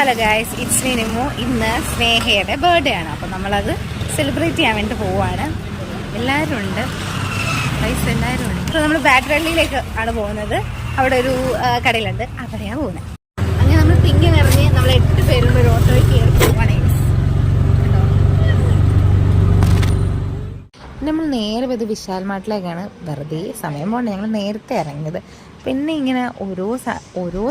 Hello guys, it's me Nimu. ഇന്ന് സ്നേഹയുടെ birthday ആണ്. അപ്പോൾ നമ്മളത് സെലിബ്രേറ്റ് ചെയ്യാൻ വേണ്ടി പോവാണ്. എല്ലാവരും ഉണ്ട്, പൈസ എല്ലാവരും ഉണ്ട്. അപ്പോൾ നമ്മൾ ബാറ്ററള്ളിയിലേക്ക് ആണ് പോകുന്നത്. അവിടെ ഒരു കടയിലുണ്ട്, അവിടെയാണ് പോകുന്നത്. അങ്ങനെ നമ്മൾ തിങ്ങി നിറഞ്ഞ് നമ്മൾ 8 പേരും ഒരു ഓട്ടോയ്ക്ക് കയറി പോവാണ്. നമ്മൾ നേരെ പോയത് വിശാൽ മാർട്ടിലേക്കാണ്. വെറുതെ സമയം പോകണ്ട, ഞങ്ങൾ നേരത്തെ ഇറങ്ങിയത്. പിന്നെ ഇങ്ങനെ ഓരോ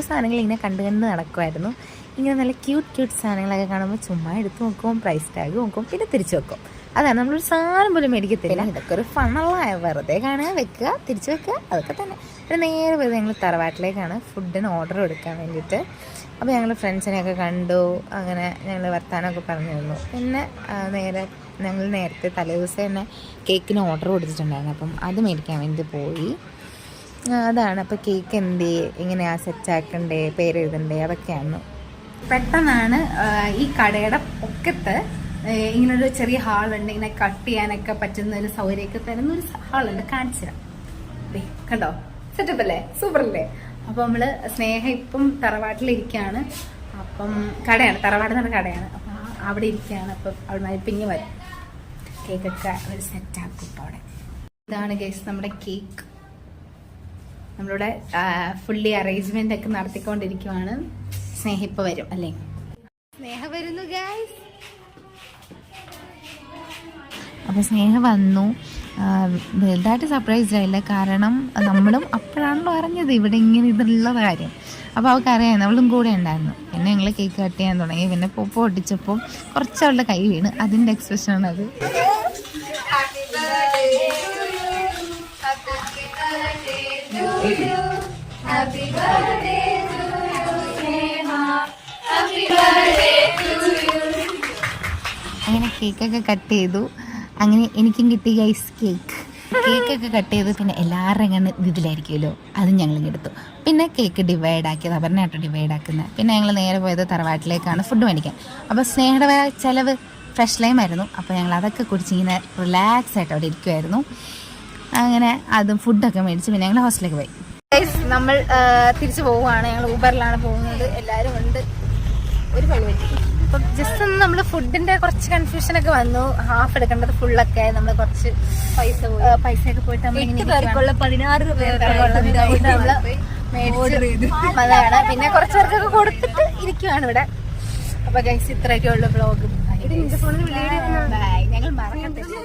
സാധനങ്ങൾ ഇങ്ങനെ കണ്ട് നടക്കുമായിരുന്നു. ഇങ്ങനെ നല്ല ക്യൂട്ട് സാധനങ്ങളൊക്കെ കാണുമ്പോൾ ചുമ്മാ എടുത്ത് നോക്കും, പ്രൈസ് ടാഗ് നോക്കും, പിന്നെ തിരിച്ചു വെക്കും. അതാണ്, നമ്മളൊരു സാധനം പോലും മേടിക്കത്തില്ല. ഇതൊക്കെ ഒരു ഫണ്ണുള്ള, വെറുതെ കാണുക, വെക്കുക, തിരിച്ചു വെക്കുക, അതൊക്കെ തന്നെ. പിന്നെ നേരെ പോയത് ഞങ്ങൾ തറവാട്ടിലേക്കാണ് ഫുഡിന് ഓർഡർ കൊടുക്കാൻ വേണ്ടിയിട്ട്. അപ്പോൾ ഞങ്ങൾ ഫ്രണ്ട്സിനെയൊക്കെ കണ്ടു, അങ്ങനെ ഞങ്ങൾ വർത്താനമൊക്കെ പറഞ്ഞു തന്നു. പിന്നെ ഞങ്ങൾ നേരത്തെ തലേദിവസം തന്നെ കേക്കിന് ഓർഡർ കൊടുത്തിട്ടുണ്ടായിരുന്നു. അപ്പം അത് മേടിക്കാൻ വേണ്ടി പോയി. അതാണ്. അപ്പോൾ കേക്ക് എങ്ങനെയാണ് സെറ്റാക്കണ്ടേ, പേരെഴുതണ്ടേ, അതൊക്കെയാണ്. പെട്ടെന്നാണ് ഈ കടയുടെ പൊക്കത്ത് ഇങ്ങനൊരു ചെറിയ ഹാളുണ്ട്. ഇങ്ങനെ കട്ട് ചെയ്യാനൊക്കെ പറ്റുന്ന ഒരു സൗകര്യമൊക്കെ തരുന്ന ഒരു ഹാളുണ്ട്. കാണിച്ചു തരാം. കണ്ടോ, സെറ്റപ്പ് അല്ലേ, സൂപ്പർ അല്ലേ? അപ്പോൾ നമ്മൾ സ്നേഹ ഇപ്പം തറവാട്ടിലിരിക്കുകയാണ്. അപ്പം കടയാണ്, തറവാട് എന്ന കടയാണ്. അപ്പം അവിടെ ഇരിക്കുകയാണ്. അപ്പം അവിടെ പിന്നെ വരും, കേക്കൊക്കെ അവർ സെറ്റാക്കും. ഇപ്പോൾ അവിടെ ഇതാണ് ഗൈസ് നമ്മുടെ കേക്ക്. നമ്മളിവിടെ ഫുള്ളി അറേഞ്ച്മെന്റ് ഒക്കെ നടത്തിക്കൊണ്ടിരിക്കുവാണ്. സ്നേഹ ഇപ്പൊ വരും അല്ലേ? സ്നേഹ വരുന്നു ഗൈസ്. അപ്പോൾ സ്നേഹ വന്നു. വലുതായിട്ട് സർപ്രൈസ്ഡ് ആയില്ല, കാരണം നമ്മളും അപ്പോഴാണല്ലോ അറിഞ്ഞത് ഇവിടെ ഇങ്ങനെ ഇതുള്ള കാര്യം. അപ്പോൾ അവൾക്ക് അറിയാം, നമ്മളും കൂടെ ഉണ്ടായിരുന്നു. പിന്നെ ഞങ്ങൾ കേക്ക് കട്ട് ചെയ്യാൻ തുടങ്ങി. പിന്നെ പൊപ്പ പൊട്ടിച്ചപ്പോൾ കുറച്ച് അവളുടെ കൈ വീണ്, അതിൻ്റെ എക്സ്പ്രഷനാണ് അത്. അങ്ങനെ കേക്കൊക്കെ കട്ട് ചെയ്തു. അങ്ങനെ എനിക്കും കിട്ടി ഗൈസ് കേക്കൊക്കെ കട്ട് ചെയ്തു. പിന്നെ എല്ലാവരുടെയും കണ്ണ് ഇതിലായിരിക്കുമല്ലോ, അതും ഞങ്ങളും എടുത്തു. പിന്നെ കേക്ക് ഡിവൈഡ് ആക്കിയത് അവരുടെ ഡിവൈഡ് ആക്കുന്നത്. പിന്നെ ഞങ്ങൾ നേരെ പോയത് തറവാട്ടിലേക്കാണ് ഫുഡ് മേടിക്കാൻ. അപ്പോൾ സ്നേഹയുടെ ചിലവ് ഫ്രഷ് ലൈം ആയിരുന്നു. അപ്പോൾ ഞങ്ങൾ അതൊക്കെ കുടിച്ച് ഇങ്ങനെ റിലാക്സ് ആയിട്ട് അവിടെ ഇരിക്കുമായിരുന്നു. അങ്ങനെ അതും ഫുഡൊക്കെ മേടിച്ച് പിന്നെ ഞങ്ങൾ ഹോസ്റ്റലിലേക്ക് പോയി. നമ്മൾ തിരിച്ചു പോവുകയാണ്. ഞങ്ങൾ ഊബറിലാണ് പോകുന്നത്. എല്ലാവരും ഉണ്ട്. ഒരു പണി പറ്റി. അപ്പം ജസ്റ്റ് ഒന്ന് നമ്മൾ ഫുഡിന്റെ കുറച്ച് കൺഫ്യൂഷനൊക്കെ വന്നു. ഹാഫ് എടുക്കേണ്ടത് ഫുള്ളൊക്കെ നമ്മൾ കുറച്ച് പൈസയൊക്കെ പോയിട്ട് അതാണ്. പിന്നെ കുറച്ച് പേർക്കൊക്കെ കൊടുത്തിട്ട് ഇരിക്കുവാണ് ഇവിടെ. അപ്പൊ ഗൈസ്, ഇത്രയൊക്കെ ഉള്ള വ്ളോഗ്. ഞങ്ങൾ മറക്കത്തില്ല.